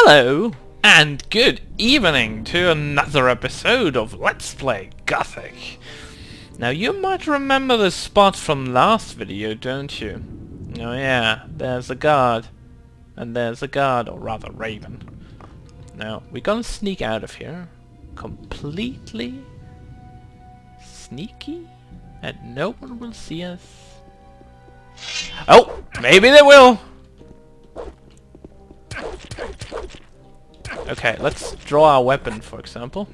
Hello and good evening to another episode of Let's Play Gothic. Now you might remember this spot from last video, don't you? Oh yeah, there's a guard. And there's a guard, or rather raven. Now we're gonna sneak out of here completely sneaky and no one will see us. Oh, maybe they will! Okay, let's draw our weapon, for example.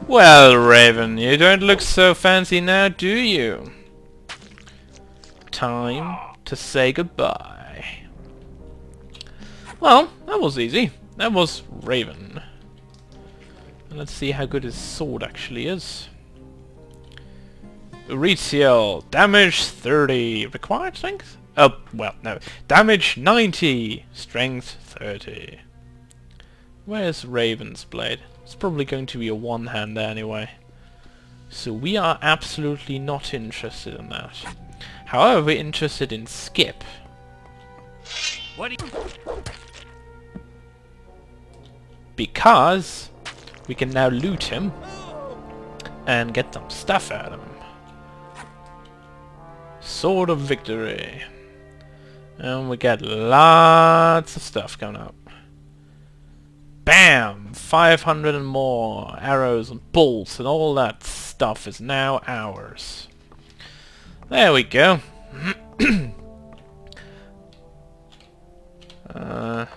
Well, Raven, you don't look so fancy now, do you? Time to say goodbye. Well, that was easy. That was Raven. And let's see how good his sword actually is. Uriziel, damage 30, required strength? Oh, well, no. Damage 90, strength 30. Where's Raven's blade? It's probably going to be a one-hander anyway. So we are absolutely not interested in that. However, we're interested in Skip. What do you... Because we can now loot him and get some stuff out of him. Sword of Victory. And we get lots of stuff coming up. Bam! 500 and more arrows and bolts and all that stuff is now ours. There we go. Oh.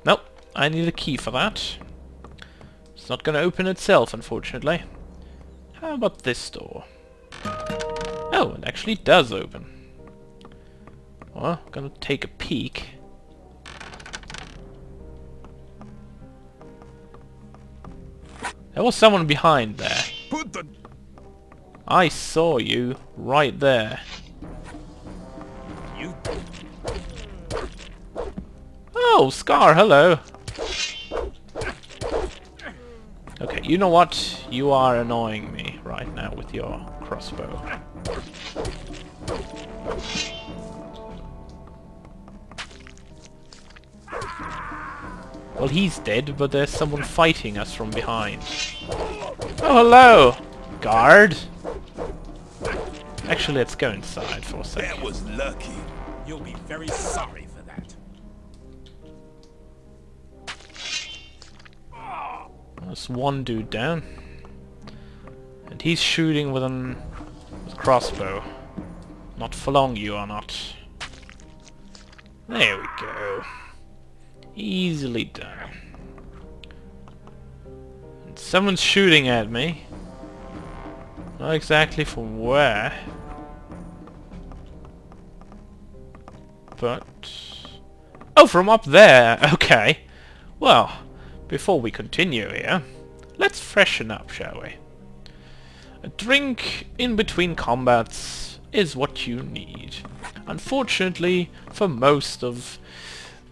Nope, I need a key for that. It's not gonna open itself, unfortunately. How about this door? Oh, it actually does open. Well, I'm gonna take a peek. There was someone behind there. I saw you right there. You... Oh, Scar, hello. Okay, you know what? You are annoying me right now with your crossbow. Well, he's dead, but there's someone fighting us from behind. Oh, hello! Guard! Actually, let's go inside for a second. That was lucky. You'll be very sorry for that. There's one dude down. And he's shooting with a crossbow. Not for long, you are not. There we go. Easily done. And someone's shooting at me. Not exactly from where. But... oh, from up there! Okay. Well, before we continue here, let's freshen up, shall we? A drink in between combats is what you need. Unfortunately, for most of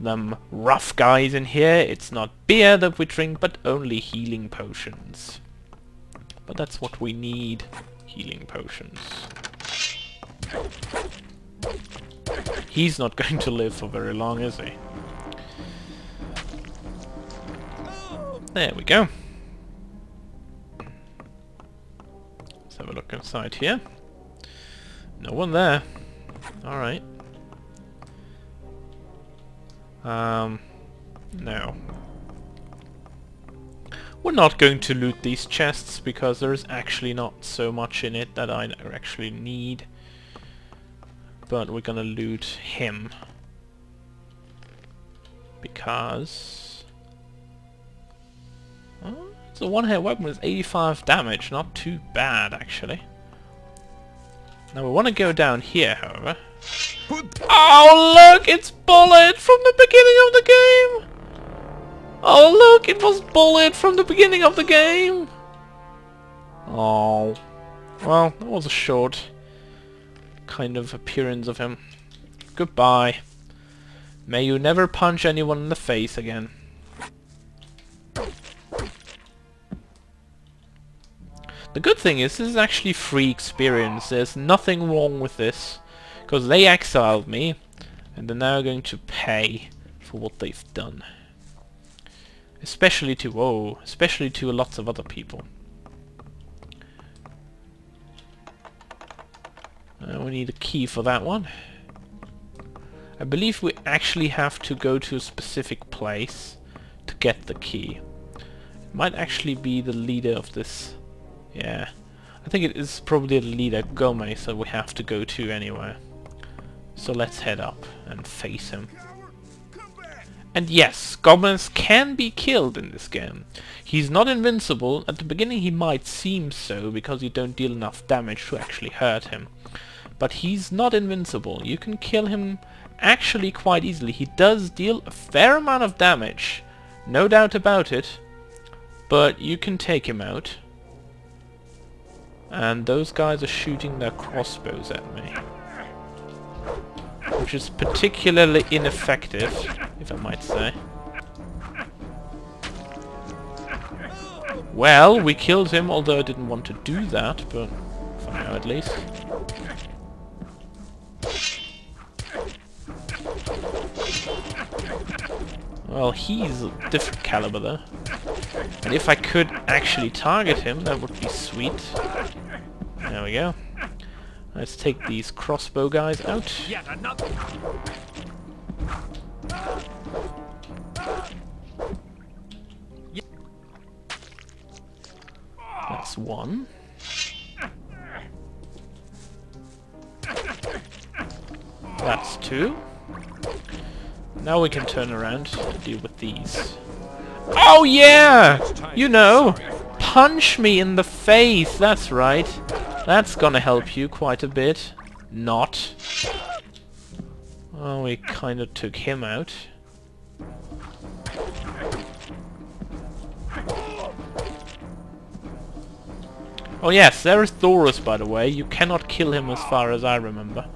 them rough guys in here, it's not beer that we drink, but only healing potions. But that's what we need, healing potions. He's not going to live for very long, is he? There we go. Let's have a look inside here. No one there. Alright. No. We're not going to loot these chests because there's actually not so much in it that I actually need. But we're gonna loot him. Because... oh, it's a one-hit weapon with 85 damage, not too bad actually. Now we want to go down here, however. Oh look! It's Bullet from the beginning of the game! Oh look! It was Bullet from the beginning of the game! Oh. Well, that was a short kind of appearance of him. Goodbye. May you never punch anyone in the face again. The good thing is this is actually free experience. There's nothing wrong with this, because they exiled me, and they're now going to pay for what they've done. Especially to lots of other people. We need a key for that one. I believe we actually have to go to a specific place to get the key. It might actually be the leader of this. Yeah, I think it is probably the leader, Gomez, that we have to go to anyway. So let's head up and face him. And yes, Gomez can be killed in this game. He's not invincible. At the beginning he might seem so, because you don't deal enough damage to actually hurt him. But he's not invincible. You can kill him actually quite easily. He does deal a fair amount of damage, no doubt about it, but you can take him out. And those guys are shooting their crossbows at me, which is particularly ineffective, if I might say. Well, we killed him, although I didn't want to do that, but for now at least. Well, he's a different caliber though. And if I could actually target him, that would be sweet. There we go. Let's take these crossbow guys out. That's one. That's two. Now we can turn around and deal with these. Oh yeah! You know! Punch me in the face! That's right. That's gonna help you quite a bit. Not. Oh, we kinda took him out. Oh yes, there is Thorus, by the way. You cannot kill him as far as I remember.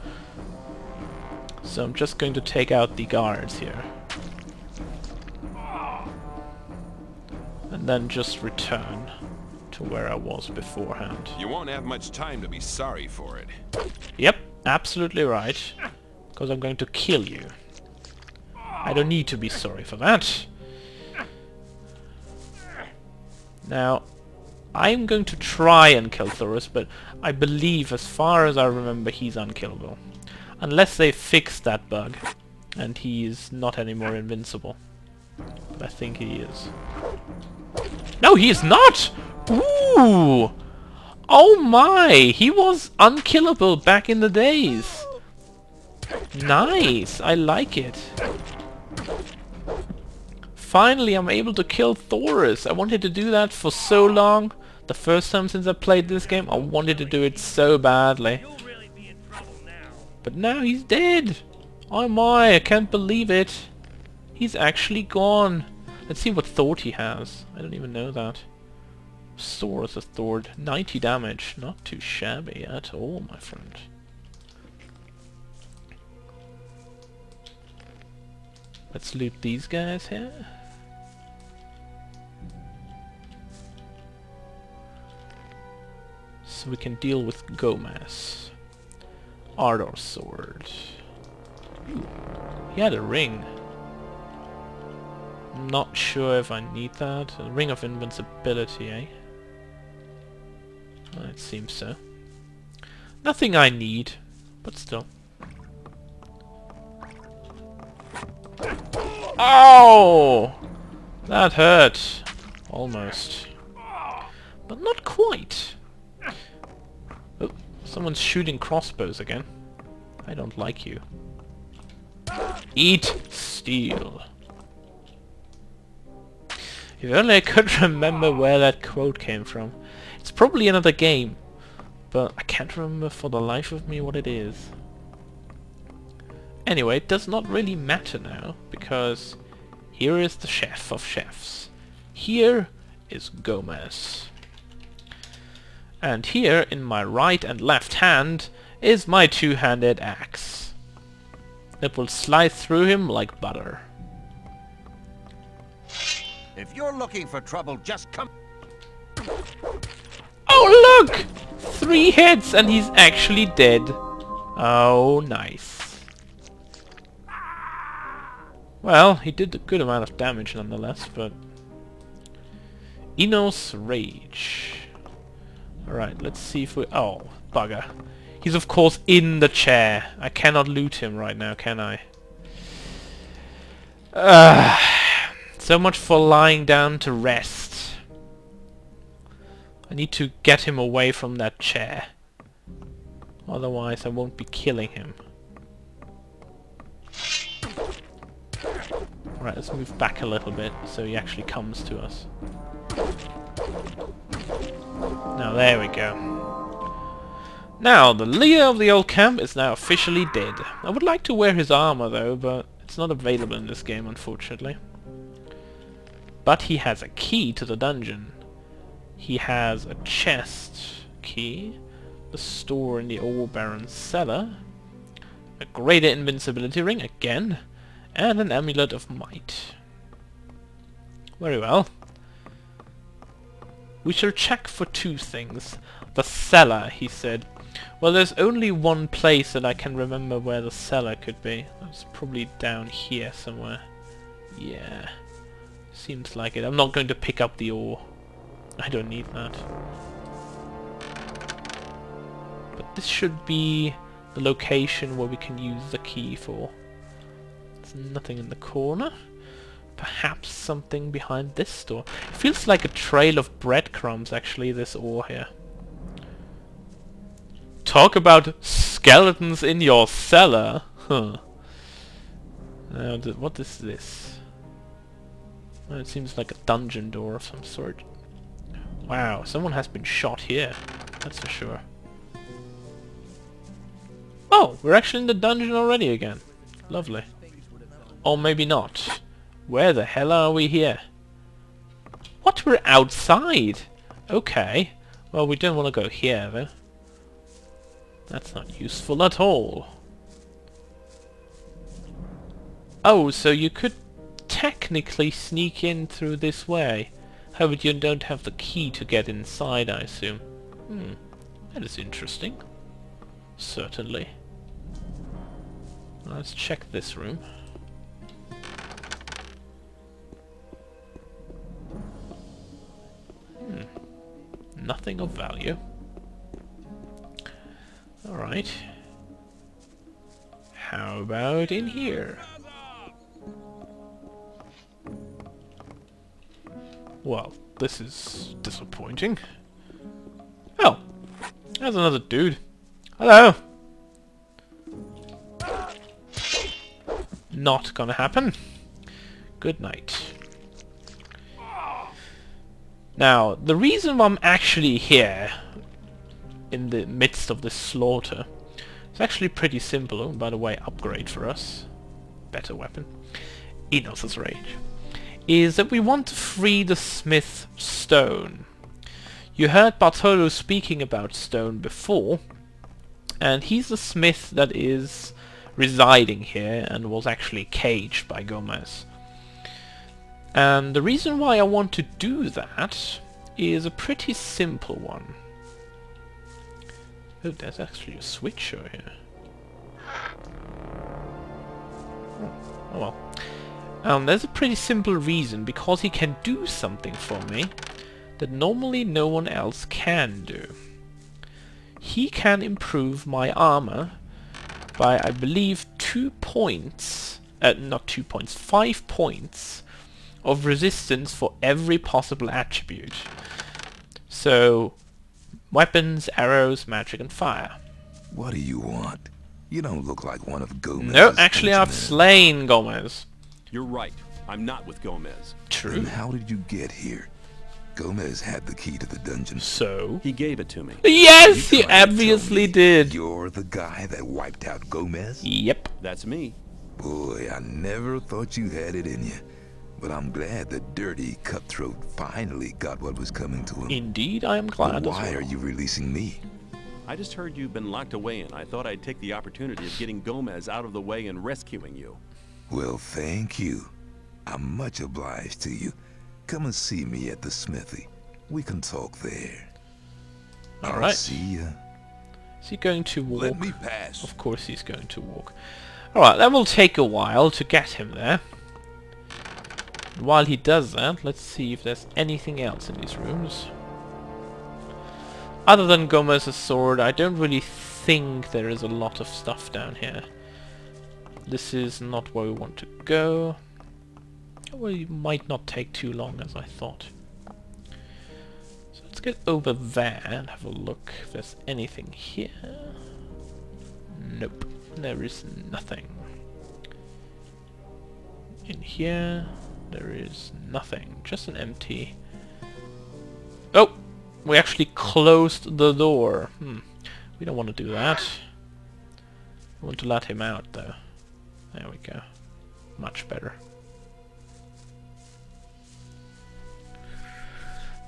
So I'm just going to take out the guards here. And then just return to where I was beforehand. You won't have much time to be sorry for it. Yep, absolutely right. Because I'm going to kill you. I don't need to be sorry for that. Now, I'm going to try and kill Thorus, but I believe, as far as I remember, he's unkillable. Unless they fix that bug, and he is not anymore invincible. But I think he is. No, he is not! Ooh! Oh my! He was unkillable back in the days! Nice! I like it. Finally, I'm able to kill Thorus. I wanted to do that for so long. The first time since I played this game, I wanted to do it so badly. But now he's dead! Oh my, I can't believe it! He's actually gone! Let's see what thought he has. I don't even know that. Sword as a thord. 90 damage. Not too shabby at all, my friend. Let's loot these guys here. So we can deal with Gomez. Ardor sword. Ooh, he had a ring. I'm not sure if I need that. A ring of invincibility, eh? Well, it seems so. Nothing I need, but still. Oh! That hurt. Almost. But not quite. Oh, someone's shooting crossbows again. I don't like you. Eat steel. If only I could remember where that quote came from. It's probably another game, but I can't remember for the life of me what it is. Anyway, it does not really matter now, because here is the chef of chefs. Here is Gomez. And here, in my right and left hand, is my two-handed axe. It will slide through him like butter. If you're looking for trouble, just come... Oh Look! 3 hits and he's actually dead. Oh, nice. Well, he did a good amount of damage nonetheless, but... Enew's Rage. Alright, let's see if we... Oh, bugger. He's of course in the chair. I cannot loot him right now, can I? So much for lying down to rest. I need to get him away from that chair. Otherwise I won't be killing him. Right, let's move back a little bit so he actually comes to us. Now there we go. Now, the leader of the old camp is now officially dead. I would like to wear his armor though, but it's not available in this game unfortunately. But he has a key to the dungeon. He has a chest key, the store in the Ore Baron's cellar, a greater invincibility ring again, and an amulet of might. Very well. We shall check for 2 things. The cellar, he said. Well, there's only one place that I can remember where the cellar could be. It's probably down here somewhere. Yeah. Seems like it. I'm not going to pick up the ore. I don't need that. But this should be the location where we can use the key for. There's nothing in the corner. Perhaps something behind this door. It feels like a trail of breadcrumbs actually, this ore here. Talk about skeletons in your cellar. Huh. Now, what is this? Well, it seems like a dungeon door of some sort. Wow, someone has been shot here. That's for sure. Oh, we're actually in the dungeon already again. Lovely. Or maybe not. Where the hell are we here? What? We're outside? Okay. Well, we don't want to go here, though. That's not useful at all. Oh, so you could technically sneak in through this way. However, you don't have the key to get inside, I assume. That is interesting. Certainly. Let's check this room. Nothing of value. Alright. How about in here? Well, this is disappointing. Oh! There's another dude. Hello! Not gonna happen. Good night. Now, the reason why I'm actually here in the midst of this slaughter is actually pretty simple. Oh, by the way, upgrade for us. Better weapon. Enew's Rage. Is that we want to free the smith stone. You heard Bartolo speaking about stone before, and he's the smith that is residing here and was actually caged by Gomez. And the reason why I want to do that is a pretty simple one. Oh, there's actually a switcher here. Oh well. There's a pretty simple reason, because he can do something for me that normally no one else can do. He can improve my armor by, I believe, 2 points, not 2 points, 5 points of resistance for every possible attribute. So, weapons, arrows, magic, and fire. What do you want? You don't look like one of Gomez's. No, actually I've henchmen. slain Gomez. You're right. I'm not with Gomez. True. Then how did you get here? Gomez had the key to the dungeon. So? He gave it to me. Yes, he You trying to tell obviously me did. You're the guy that wiped out Gomez? Yep. That's me. Boy, I never thought you had it in you. But I'm glad the dirty cutthroat finally got what was coming to him. Indeed, I am glad But as why well. are you releasing me? I just heard you've been locked away, and I thought I'd take the opportunity of getting Gomez out of the way and rescuing you. Well, thank you. I'm much obliged to you. Come and see me at the smithy. We can talk there. Alright. I'll see ya. Is he going to walk? Let me pass. Of course he's going to walk. Alright, that will take a while to get him there. And while he does that, let's see if there's anything else in these rooms. Other than Gomez's sword, I don't really think there is a lot of stuff down here. This is not where we want to go. Well, it might not take too long as I thought. So let's get over there and have a look if there's anything here. Nope, there is nothing. In here, there is nothing, just an empty... Oh! We actually closed the door. We don't want to do that. We want to let him out though. There we go. Much better.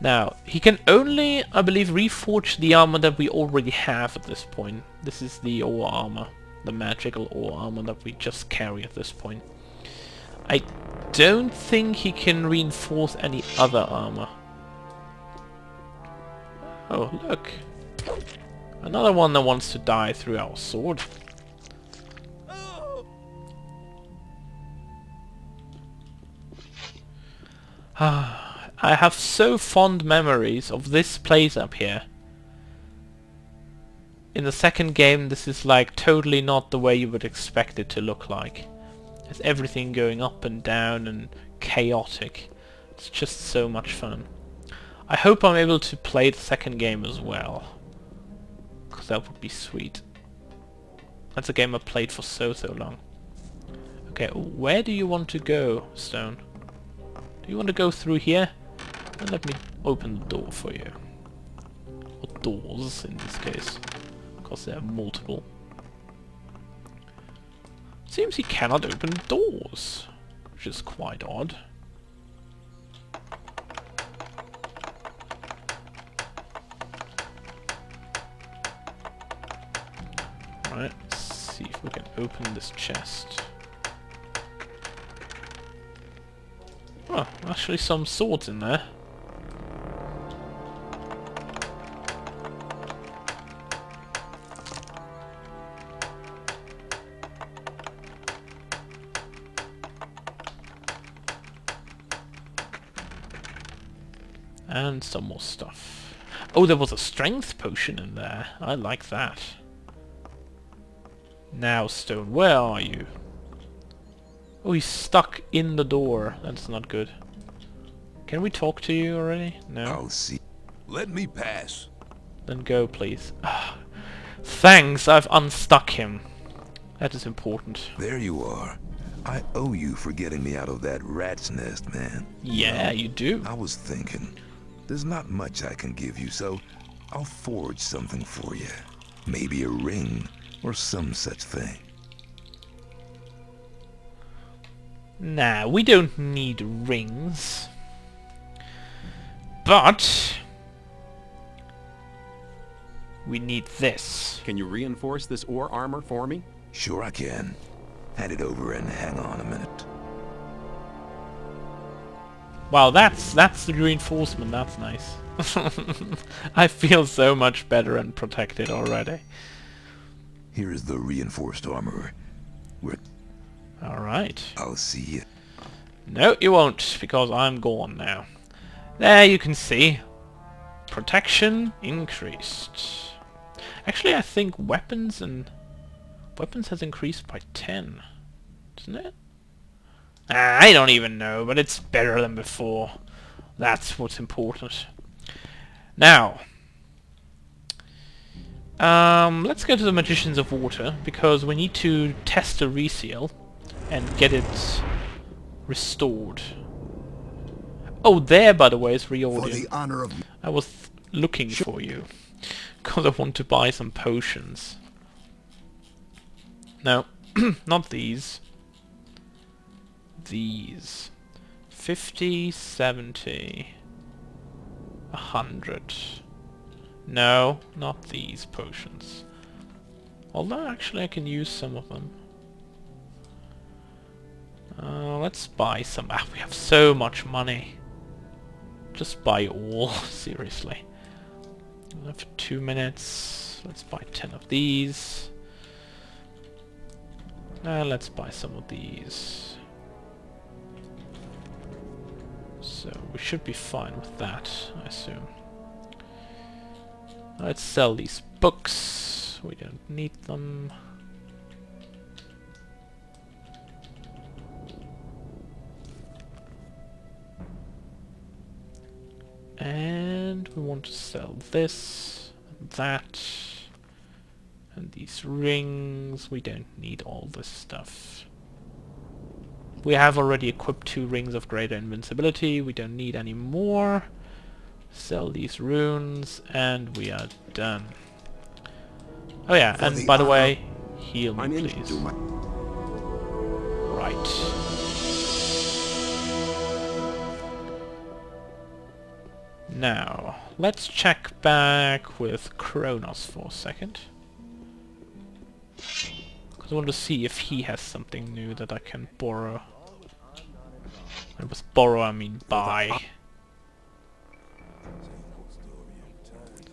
Now, he can only, I believe, reforge the armor that we already have at this point. This is the ore armor. The magical ore armor that we just carry at this point. I don't think he can reinforce any other armor. Oh, look. Another one that wants to die through our sword. I have so fond memories of this place up here. In the second game, this is like totally not the way you would expect it to look like. There's everything going up and down and chaotic. It's just so much fun. I hope I'm able to play the second game as well, because that would be sweet. That's a game I played for so long. Okay, where do you want to go, Stone? Do you want to go through here? Then let me open the door for you. Or doors, in this case, because there are multiple. Seems he cannot open doors, which is quite odd. Alright, let's see if we can open this chest. Oh, actually some swords in there. And some more stuff. Oh, there was a strength potion in there. I like that. Now, Stone, where are you? Oh, he's stuck in the door. That's not good. Can we talk to you already? No? I'll see. Let me pass. Then go, please. Thanks, I've unstuck him. That is important. There you are. I owe you for getting me out of that rat's nest, man. Yeah, you do. I was thinking, there's not much I can give you, so I'll forge something for you. Maybe a ring or some such thing. Nah, we don't need rings. But we need this. Can you reinforce this ore armor for me? Sure I can. Hand it over and hang on a minute. Wow, that's the reinforcement. That's nice. I feel so much better and protected already. Here is the reinforced armor. Alright. I'll see you. No, you won't, because I'm gone now. There you can see. Protection increased. Actually, I think weapons has increased by 10. Doesn't it? I don't even know, but it's better than before. That's what's important. Now, let's go to the Magicians of Water, because we need to test the Uriziel and get it restored. Oh, there, by the way, is Reordium. For the honor of... I was looking for you, because I want to buy some potions. No, not these. These. 50, 70, 100. No, not these potions. Although, actually, I can use some of them. Let's buy some. Ah, we have so much money. Just buy all, seriously. For 2 minutes. Let's buy 10 of these. Let's buy some of these. So we should be fine with that, I assume. Let's sell these books. We don't need them. And we want to sell this, and that, and these rings. We don't need all this stuff. We have already equipped 2 rings of greater invincibility. We don't need any more. Sell these runes, and we are done. Oh yeah, and by the way, heal me, please. Right. Now, let's check back with Kronos for a second. Because I want to see if he has something new that I can borrow. And with borrow I mean buy.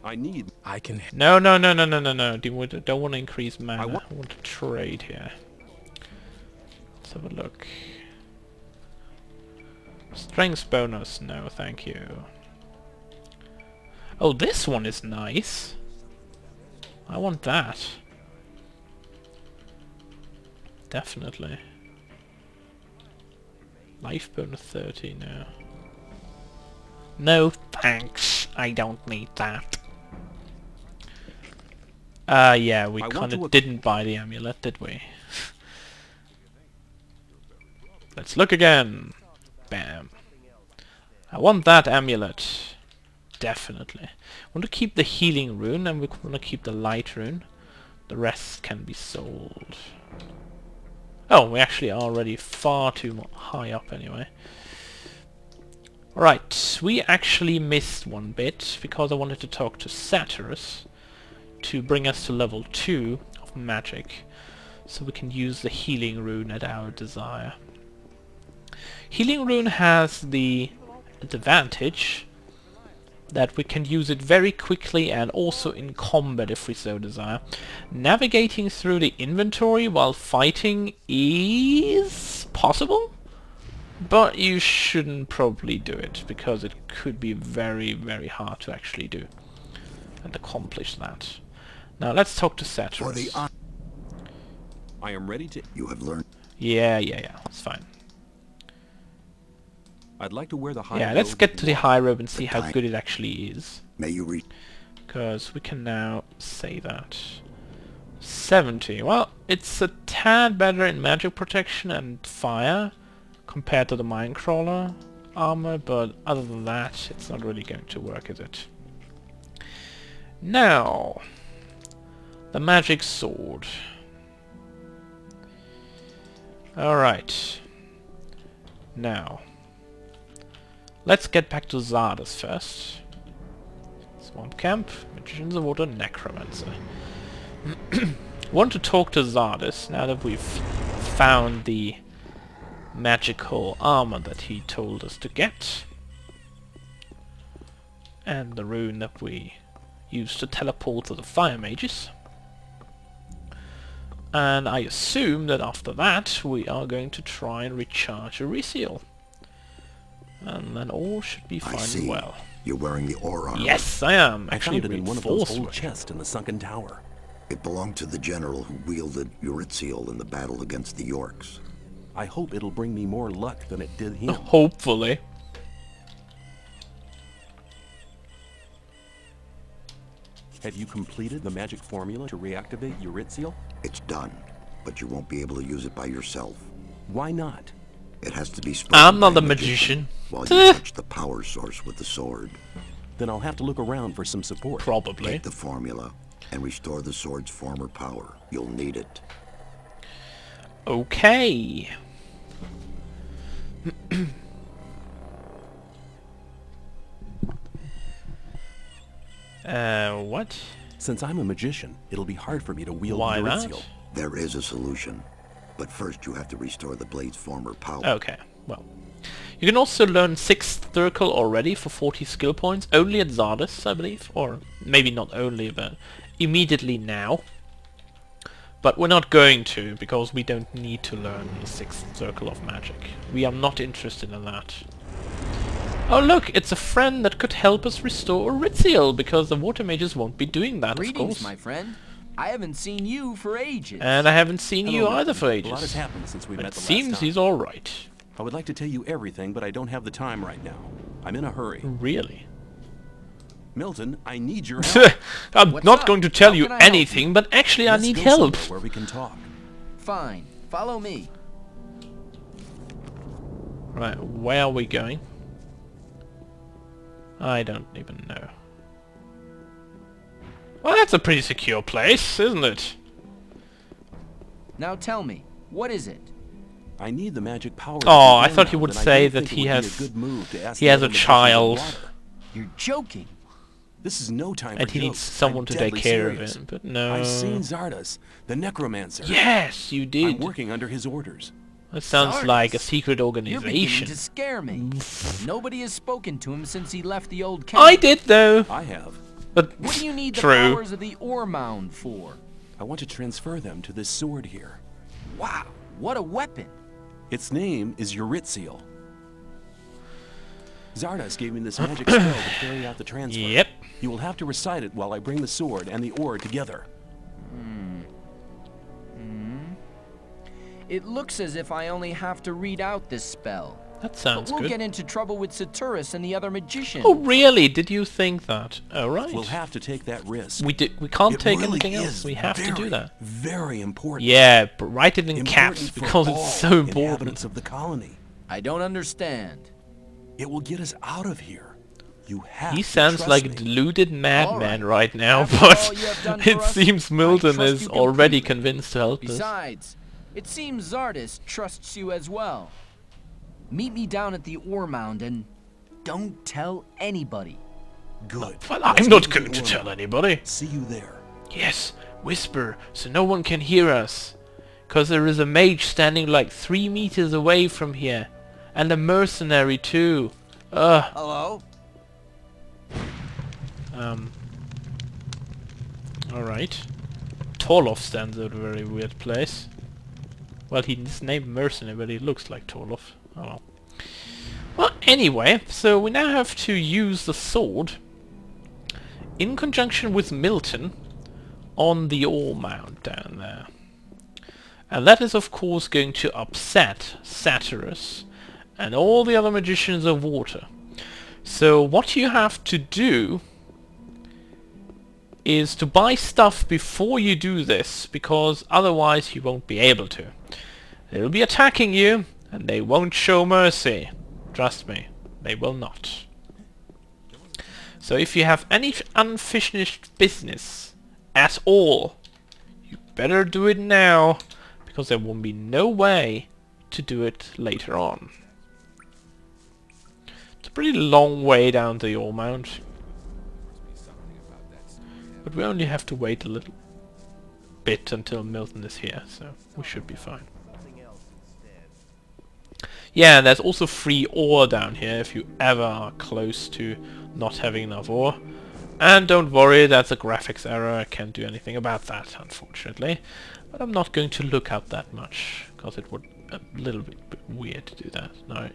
I can... No. Don't want to increase mana. I want to trade here. Let's have a look. Strength bonus, no thank you. Oh, this one is nice. I want that. Definitely. Life bonus 30 now. No thanks. I don't need that. Yeah, we kind of didn't buy the amulet, did we? Let's look again. Bam. I want that amulet. Definitely. I want to keep the healing rune and we want to keep the light rune. The rest can be sold. Oh, we actually are already far too high up anyway. Right, we actually missed one bit because I wanted to talk to Satyrus to bring us to level 2 of magic so we can use the healing rune at our desire. Healing rune has the advantage that we can use it very quickly and also in combat if we so desire. Navigating through the inventory while fighting is possible, but you shouldn't probably do it because it could be very, very hard to actually do and accomplish that. Now let's talk to Satyrus. I am ready to... You have learned. Yeah, it's fine. I'd like to wear the high robe. Yeah, let's get to the high robe and see how good it actually is. May you read. Because we can now say that. 70. Well, it's a tad better in magic protection and fire compared to the Minecrawler armor, but other than that, it's not really going to work, is it? Now, the magic sword. Alright. Now, let's get back to Zardes first. Swamp Camp, Magicians of Water, Necromancer. Want to talk to Zardes now that we've found the magical armor that he told us to get. And the rune that we used to teleport to the fire mages. And I assume that after that we are going to try and recharge Uriziel. And then all should be fine and well. You're wearing the ore armor. Yes, I am. I Actually, found it in one of those old chests in the sunken tower. It belonged to the general who wielded Uriziel in the battle against the Yorks. I hope it'll bring me more luck than it did him. Hopefully. Have you completed the magic formula to reactivate Uriziel? It's done, but you won't be able to use it by yourself. Why not? It has to be spoken I'm not by a magician. While you touch the power source with the sword. Then I'll have to look around for some support. Probably. Take the formula and restore the sword's former power. You'll need it. Okay. What? Since I'm a magician, it'll be hard for me to wield Why Uriziel. not? There is a solution, but first you have to restore the blade's former power. Okay, well. You can also learn 6th Circle already for 40 skill points, only at Zardes, I believe, or maybe not only, but immediately now. But we're not going to, because we don't need to learn the 6th Circle of Magic. We are not interested in that. Oh look, it's a friend that could help us restore Uriziel, because the water mages won't be doing that, of course. My friend. I haven't seen you for ages. And I haven't seen you either for A lot has ages. happened since we But met it the last seems time. he's alright. I would like to tell you everything, but I don't have the time right now. I'm in a hurry. Really? Milton, I need your help. I'm What's not up? going to tell How you can I help anything, but actually I Let's need go help. somewhere where we can talk. Fine. Follow me. Right, where are we going? I don't even know. Well, that's a pretty secure place, isn't it? Now tell me, what is it? I need the magic power. Oh, of I the thought he ground, would and I say don't that think it he would be has- a good move to ask he the has a other magicians of child. water. You're joking. This is no time And for he needs jokes. someone I'm to take deadly care serious. of it, but no. I've seen Zardes, the necromancer. Yes, you I'm did. working under his orders. That sounds Zardes. like a secret You're beginning organization. to scare me. Nobody has spoken to him since he left the old camp. I did though, I have. but What do you need the true. powers of the ore mound for? I want to transfer them to this sword here. Wow, what a weapon. Its name is Uriziel. Zardes gave me this magic spell to carry out the transfer. Yep. You will have to recite it while I bring the sword and the ore together. It looks as if I only have to read out this spell. That But sounds we'll good. get into trouble with Saturus and the other magicians. Oh really? Did you think that? Oh right. We'll have to take that risk. We can't It take really anything else. is We have to do very, that. Very important. Yeah, but write it in Important caps for because all it's so important. inhabitants of the colony. I don't understand. It will get us out of here. You have He to sounds trust like a me. deluded madman Alright. right now, After but all you have done for it us, seems I Milton trust is you already completely. convinced to help us. Besides, it seems Zardes trusts you as well. Meet me down at the ore mound and don't tell anybody. Good. Well, Let's I'm not go going to the tell ore. anybody. See you there. Yes, whisper, so no one can hear us. 'Cause there is a mage standing like 3 meters away from here. And a mercenary too. Hello? Alright. Torloff stands at a very weird place. Well, he's named Mercenary, but he looks like Torloff. Oh well. Well, anyway, so we now have to use the sword in conjunction with Milton on the ore mound down there. And that is of course going to upset Saturus and all the other magicians of water. So what you have to do is to buy stuff before you do this, because otherwise you won't be able to. They'll be attacking you, and they won't show mercy. Trust me, they will not. So if you have any unfinished business at all, you better do it now, because there won't be no way to do it later on. It's a pretty long way down to the ore mound. But we only have to wait a little bit until Milton is here, so we should be fine. Yeah, and there's also free ore down here if you ever are close to not having enough ore. And don't worry, that's a graphics error, I can't do anything about that, unfortunately. But I'm not going to look up that much, because it would a little bit weird to do that. No.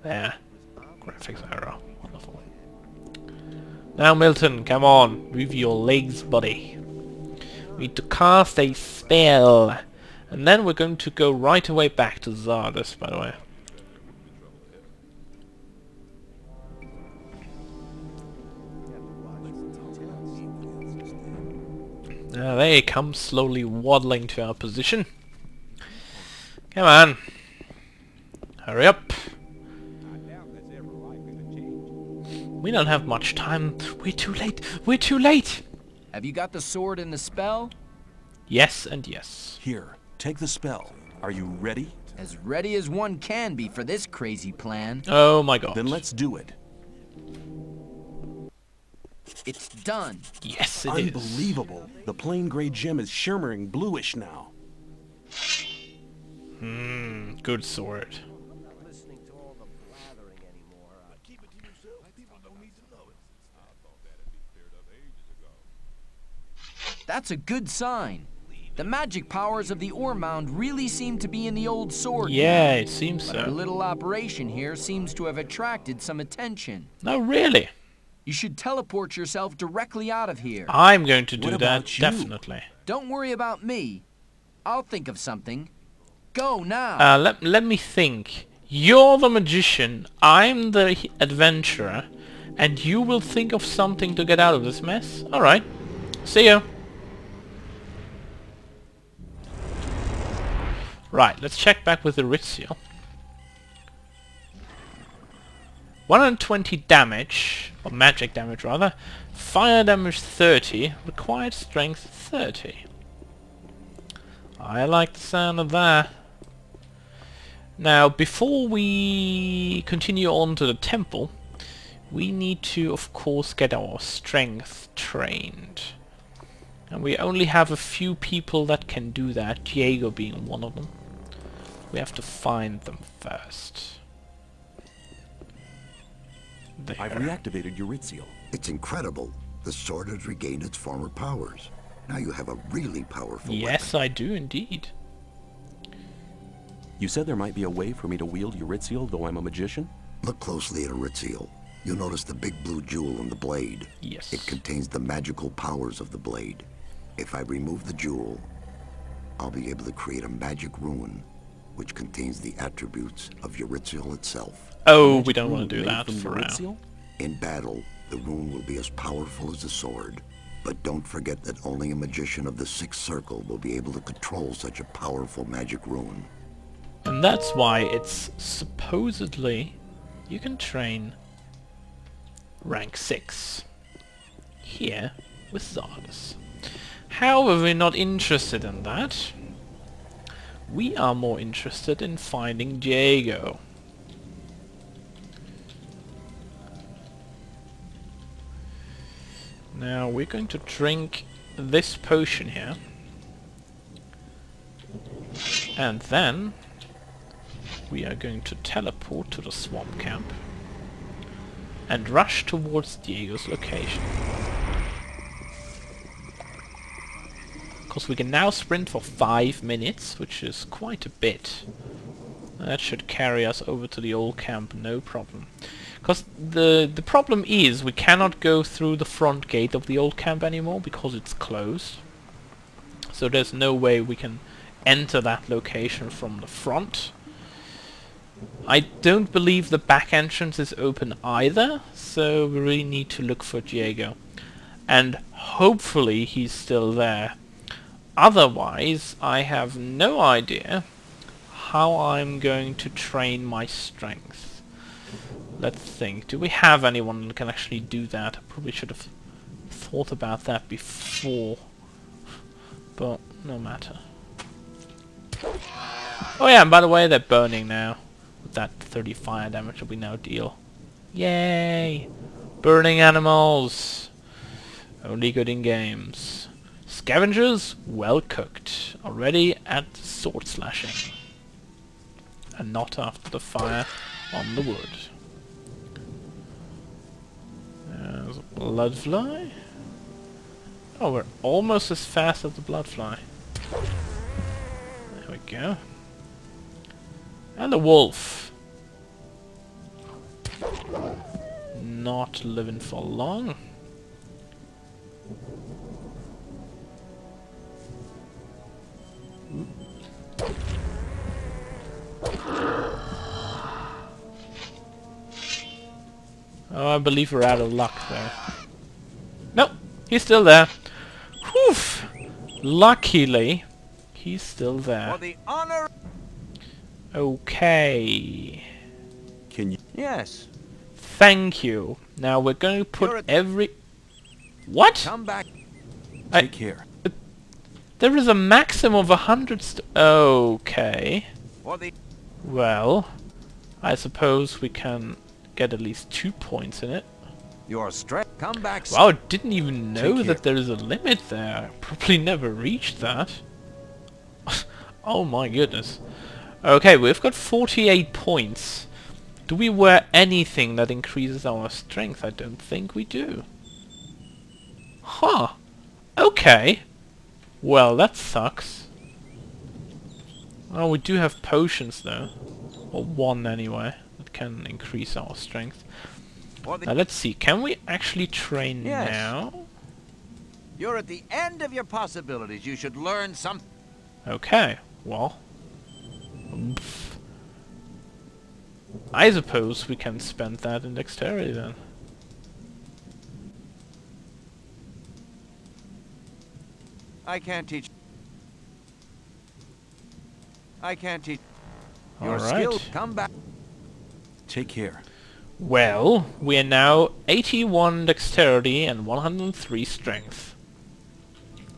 There. Graphics error. Wonderful. Now Milton, come on, move your legs, buddy. We need to cast a spell. And then we're going to go right away back to Zardes, by the way. Now they come slowly waddling to our position. Come on. Hurry up. We don't have much time. We're too late. We're too late. Have you got the sword and the spell? Yes and yes. Here, take the spell. Are you ready? As ready as one can be for this crazy plan. Oh my god. Then let's do it. It's done. Yes, it is. Unbelievable. The plain gray gem is shimmering bluish now. Good sword. That's a good sign. The magic powers of the ore mound really seem to be in the old sword. Yeah, now. it seems But our so. little operation here seems to have attracted some attention. No, really? You should teleport yourself directly out of here. I'm going to do What that, about you? definitely. Don't worry about me. I'll think of something. Go now. Let me think. You're the magician, I'm the adventurer, and you will think of something to get out of this mess? Alright. See ya. Right, let's check back with the Uriziel. 120 damage, or magic damage rather, fire damage 30, required strength 30. I like the sound of that. Now, before we continue on to the temple, we need to, of course, get our strength trained. And we only have a few people that can do that, Diego being one of them. We have to find them first. There. I've reactivated Uriziel. It's incredible. The sword has regained its former powers. Now you have a really powerful Yes, weapon. I do indeed. You said there might be a way for me to wield Uriziel, though I'm a magician? Look closely at Uriziel. You'll notice the big blue jewel in the blade. Yes. It contains the magical powers of the blade. If I remove the jewel, I'll be able to create a magic rune, which contains the attributes of Uriziel itself. Oh, Magic we don't want rune to do made that from for now. Uriziel? In battle, the rune will be as powerful as a sword. But don't forget that only a magician of the Sixth Circle will be able to control such a powerful magic rune. And that's why it's supposedly you can train rank 6 here with Zardes. However, we're not interested in that. We are more interested in finding Diego. Now we're going to drink this potion here. And then we are going to teleport to the swamp camp and rush towards Diego's location. Because we can now sprint for 5 minutes, which is quite a bit. That should carry us over to the old camp, no problem. Because the problem is we cannot go through the front gate of the old camp anymore because it's closed. So there's no way we can enter that location from the front. I don't believe the back entrance is open either, so we really need to look for Diego. And hopefully he's still there. Otherwise, I have no idea how I'm going to train my strength. Let's think. Do we have anyone that can actually do that? I probably should have thought about that before. But no matter. Oh yeah, and by the way, they're burning now. With that 30 fire damage that we now deal. Yay! Burning animals! Only good in games. Scavengers, well cooked. Already at sword slashing. And not after the fire on the wood. There's a bloodfly. Oh, we're almost as fast as the bloodfly. There we go. And a wolf. Not living for long. Oh, I believe we're out of luck there. Nope, he's still there. Whew! Luckily, he's still there. For the honor. Okay. Can you... Yes. Thank you. Now we're going to put You're a- every... What? Come back. Take care. There is a maximum of 100 Okay. For the. Well, I suppose we can get at least 2 points in it. Your strength. Come back. Wow, didn't even know Take that there is a limit there. Probably never reached that. Oh my goodness. Okay, we've got 48 points. Do we wear anything that increases our strength? I don't think we do. Huh. Okay. Well, that sucks. Oh, we do have potions though. Or one anyway. That can increase our strength. Now let's see, can we actually train Yes. now? You're at the end of your possibilities. You should learn some. Okay, well. Pff. I suppose we can spend that in dexterity then. I can't teach. I can't teach. Your Alright. skill. Come back. Take care. Well, we are now 81 dexterity and 103 strength.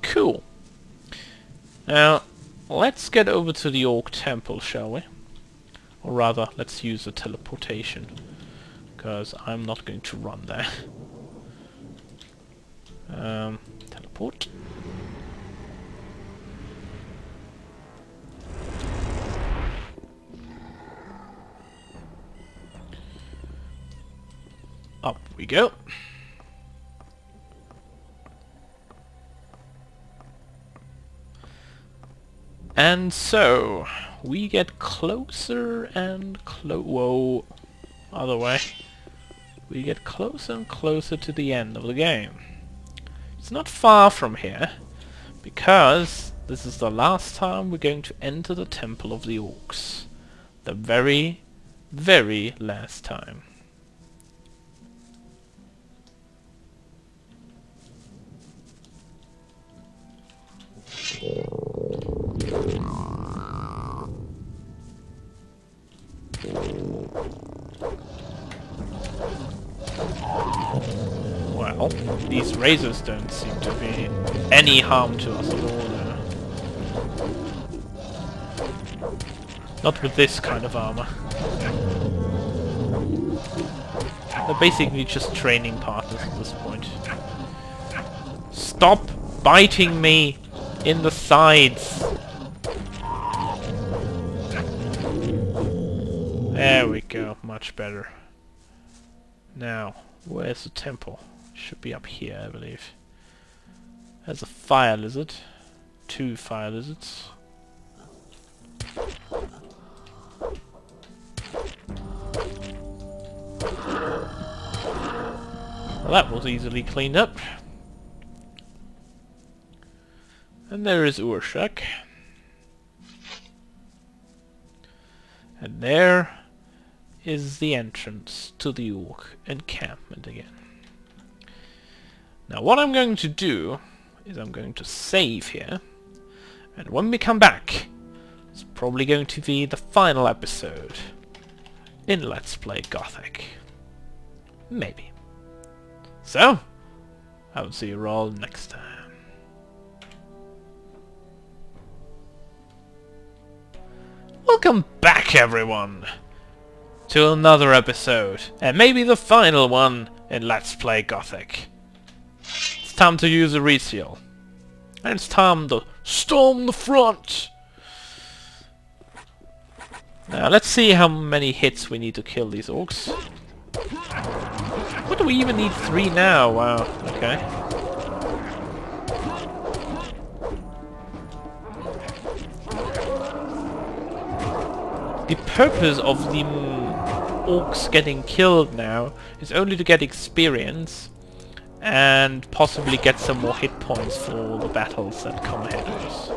Cool. Now, let's get over to the Orc Temple, shall we? Or rather, let's use the teleportation. Because I'm not going to run there. Teleport. Up we go. And so, we get closer and whoa, other way. We get closer and closer to the end of the game. It's not far from here, because this is the last time we're going to enter the Temple of the Orcs. The very, very last time. Well, these razors don't seem to be any harm to us at all now. Not with this kind of armor. They're basically just training partners at this point. Stop biting me in the sides! There we go, much better. Now, where's the temple? Should be up here, I believe. There's a fire lizard. 2 fire lizards. Well, that was easily cleaned up. And there is Urshak. And there is the entrance to the Orc encampment again. Now what I'm going to do is I'm going to save here, and when we come back it's probably going to be the final episode in Let's Play Gothic. Maybe. So, I will see you all next time. Welcome back everyone to another episode, and maybe the final one in Let's Play Gothic. It's time to use Uriziel, and it's time to storm the front! Now let's see how many hits we need to kill these orcs. What do we even need 3 now? Wow, okay. The purpose of the orcs getting killed now is only to get experience and possibly get some more hit points for the battles that come ahead of us.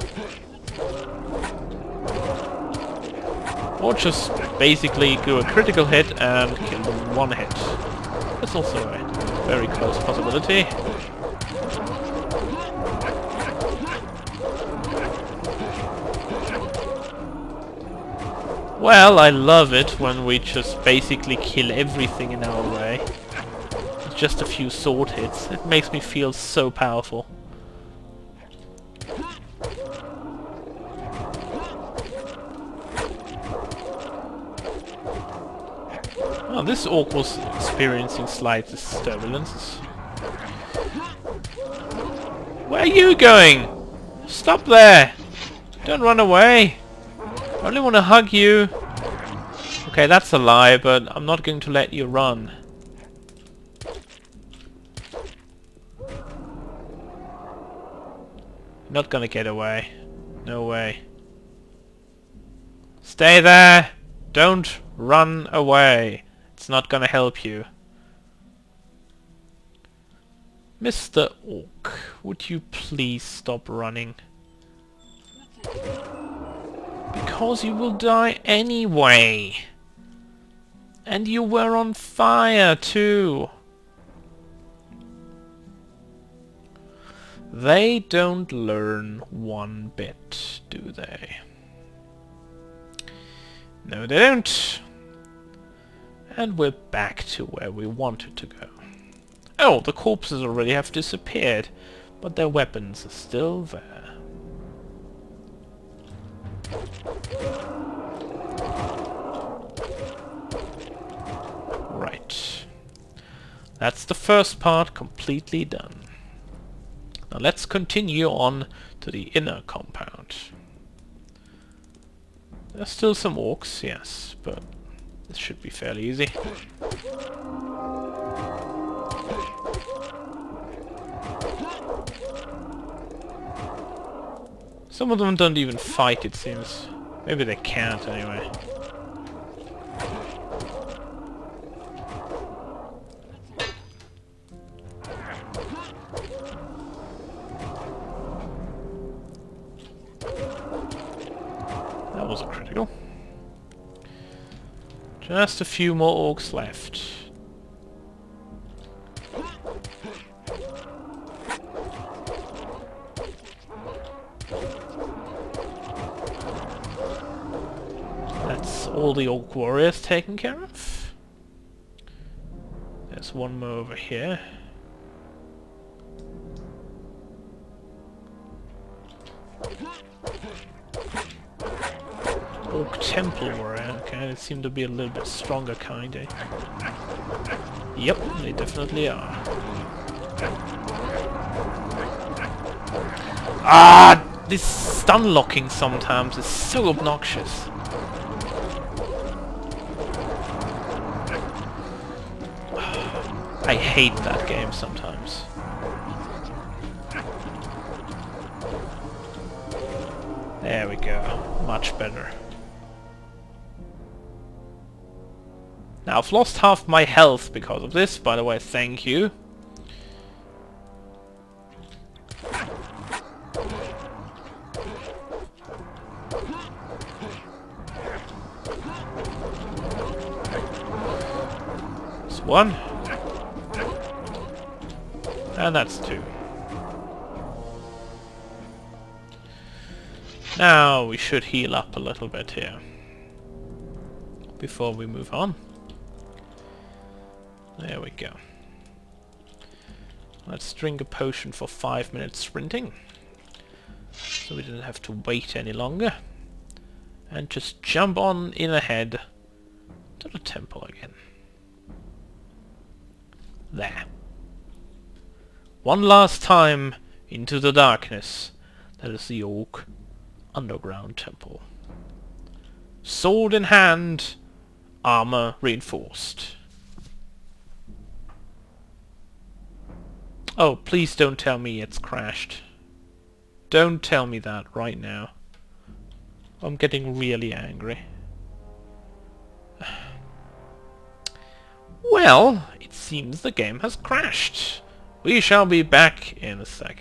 Or just basically do a critical hit and kill them 1 hit. That's also a very close possibility. Well, I love it when we just basically kill everything in our way. With just a few sword hits. It makes me feel so powerful. Oh, this orc was experiencing slight turbulences. Where are you going? Stop there! Don't run away! I only want to hug you. Okay, that's a lie, but I'm not going to let you run. You're not gonna get away. No way. Stay there! Don't run away. It's not gonna help you. Mr. Orc, would you please stop running? Because you will die anyway. And you were on fire too. They don't learn one bit, do they? No, they don't. And we're back to where we wanted to go. Oh, the corpses already have disappeared, but their weapons are still there. Right. That's the first part completely done. Now let's continue on to the inner compound. There's still some orcs, yes, but this should be fairly easy. Some of them don't even fight, it seems. Maybe they can't, anyway. That wasn't critical. Just a few more orcs left. That's all the orc warriors taken care of. There's one more over here. Orc temple warrior, okay, they seem to be a little bit stronger kind, eh? Yep, they definitely are. Ah! This stun locking sometimes is so obnoxious. I hate that game sometimes. There we go. Much better. Now I've lost half my health because of this, by the way, thank you. That's one. And that's two. Now we should heal up a little bit here before we move on. There we go. Let's drink a potion for 5 minutes sprinting, so we didn't have to wait any longer. And just jump on in ahead to the temple again. There. One last time into the darkness. That is the Orc Underground Temple. Sword in hand, armor reinforced. Oh, please don't tell me it's crashed. Don't tell me that right now. I'm getting really angry. Well, it seems the game has crashed. We shall be back in a second.